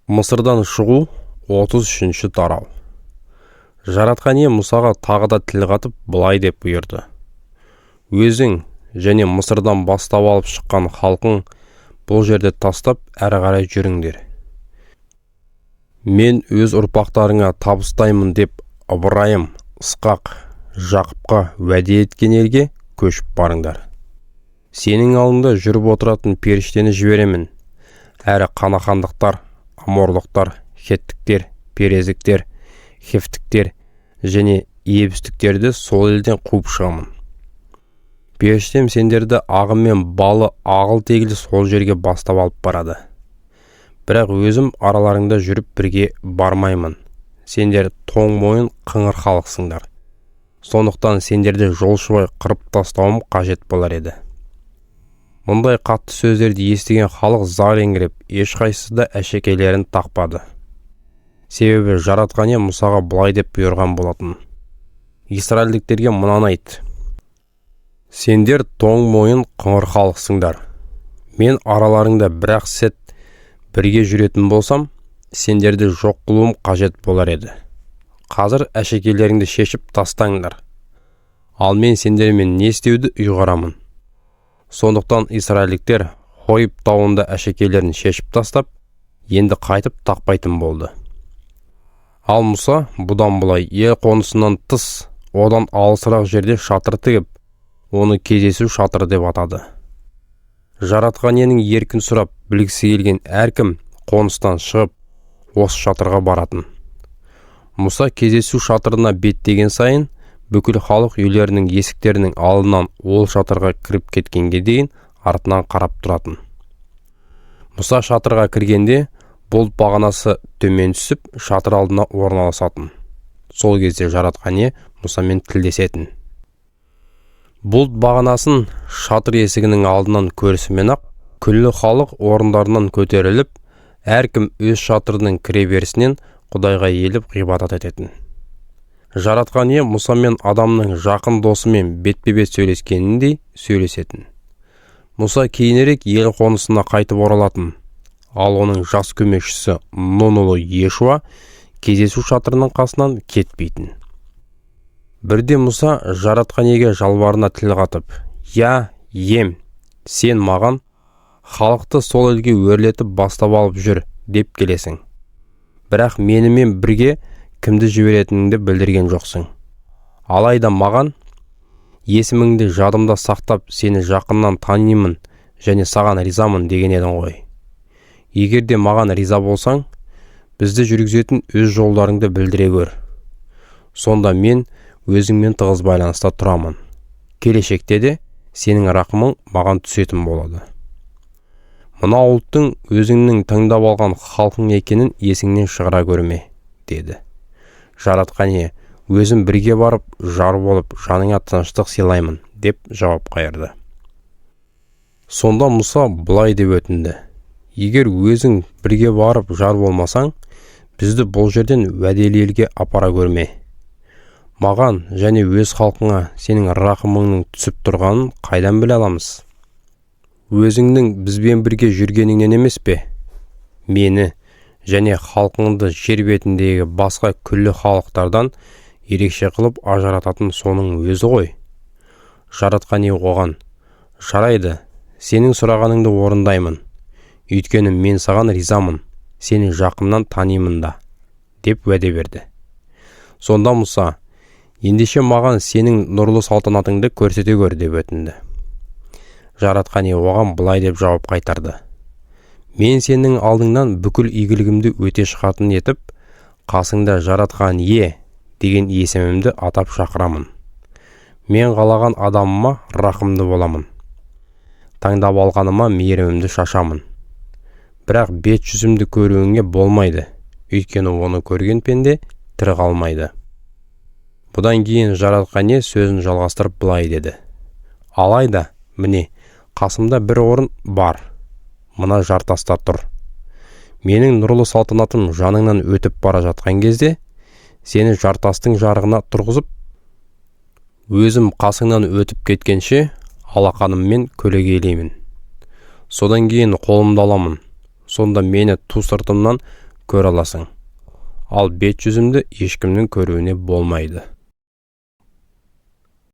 Мысырдан шығу 33-ші тарау. Жаратқан ие Мұсаға тағы да тіл қатып былай деп бұйырды. Өзің және Мысырдан бастап алып шыққан халқың бұл жерде тастап әрі қарай жүріңдер. Мен өз ұрпақтарыңа табыстаймын деп Ыбырайым, Ысқақ, Жақыпқа уәде еткен елге көшіп барыңдар. Сенің алдыңда жүріп отыратын періштені жіберемін. Әрі қанахандықтар, аморлықтар, хеттіктер, перезіктер, хефтіктер және ебістіктерді сол елден қуып шығамын. Періштем сендерді ағымен балы ағыл-тегіл сол жерге бастап алып барады. Бірақ өзім араларыңда жүріп бірге бармаймын. Сендер тоң мойын қыңыр халықсыңдар. Сондықтан сендерді жолшыбай қырып тастауым қажет болар еді. Мұндай қатты сөздерді естіген халық зар еңіреп, ешқайсысы да әшекейлерін тақпады. Себебі жаратқан ие Мұсаға былай деп бұйырған болатын. Израильдіктерге мынаны айт. Сендер тоң мойын қыңыр халықсыңдар. Мен араларыңда бір-ақ сәт бірге жүретін болсам, сендерді жоқ қылуым қажет болар еді. Қазір әшекейлеріңді шешіп тастаңдар. Ал мен сендермен не істеуді ұйғарамын. Сондықтан израильдіктер Хореб тауында әшекейлерін шешіп тастап, енді қайтып тақпайтын болды. Ал Мұса бұдан былай ел қонысынан тыс, одан алысырақ жерде шатыр тігіп, оны кездесу шатыры деп атады. Жаратқан иенің еркін сұрап білгісі келген әркім қоныстан шығып, осы шатырға баратын. Мұса кездесу шатырына беттеген сайын, бүкіл халық үйлерінің есіктерінің алдынан ол шатырға кіріп кеткенге дейін артынан қарап тұратын. Мұса шатырға кіргенде, бұлт бағанасы төмен түсіп, шатыр алдына орналасатын. Сол кезде жаратқан ие Мұсамен тілдесетін. Бұлт бағанасын шатыр есігінің алдынан көрісімен-ақ, күллі халық орындарынан көтеріліп, әркім өз шатырының кіреберісінен Құдайға еліп ғибадат ететін. Жаратқан ие Мұсамен адамның жақын досымен бетпе-бет сөйлескеніндей сөйлесетін. Мұса кейінірек ел қонысына қайтып оралатын. Ал оның жас көмекшісі Нун ұлы Иешуа кездесу шатырының қасынан кетпейтін. Бірде Мұса жаратқан иеге жалбарына тіл қатып, «Я, ем, сен маған халықты сол елге өрлетіп бастап алып жүр» деп келесің. Бірақ менімен бірге кімді жіберетініңді білдірген жоқсың. Алайда маған есіміңді жадымда сақтап, сені жақыннан танимын және саған ризамын деген едің ғой. Егер де маған риза болсаң, бізді жүргізетін өз жолдарыңды білдіре көр. Сонда мен өзіңмен тығыз байланыста тұрамын. Келешекте де сенің рақымың маған түсетін болады. Мына ұлттың өзіңнің таңдап алған халқың екенін есіңнен шығара көрме, деді. Жаратқан ие, өзім бірге барып, жар болып, жаныңа тыныштық сыйлаймын, деп жауап қайырды. Сонда Мұса былай деп өтінді. Егер өзің бірге барып, жар болмасаң, бізді бұл жерден уәделі елге апара көрме. Маған және өз халқыңа сенің рақымыңның түсіп тұрғанын қайдан біле аламыз? Өзіңнің бізбен бірге жүргеніңнен емес пе? Мені және халқыңды жер бетіндегі басқа күллі халықтардан ерекше қылып ажырататын соның өзі ғой. Жаратқан ие оған, жарайды, сенің сұрағаныңды орындаймын. Өйткені мен саған ризамын, сені жақыннан танимын да, деп уәде берді. Сонда Мұса, ендеше маған сенің нұрлы салтанатыңды көрсете көр деп өтінді. Жаратқан ие оған былай деп жауап қайтарды. Мен сенің алдыңнан бүкіл игілігімді өте шығатын етіп, қасыңда жаратқан ие деген есімімді атап шақырамын. Мен қалаған адамыма рақымды боламын. Таңдап алғаныма мейірімімді шашамын. Бірақ бет жүзімді көруіңе болмайды, өйткені оны көрген пенде тірі қалмайды. Бұдан кейін жаратқан ие сөзін жалғастырып былай деді. Алайда, міне, қасымда бір орын бар. Мына жартаста тұр. Менің нұрлы салтанатым жаныңнан өтіп бара жатқан кезде, сені жартастың жарығына тұрғызып, өзім қасыңнан өтіп кеткенше, алақаныммен көлегейлеймін. Содан кейін қолымды аламын. Сонда мені ту сыртымнан көре аласың, ал бет жүзімді ешкімнің көруіне болмайды.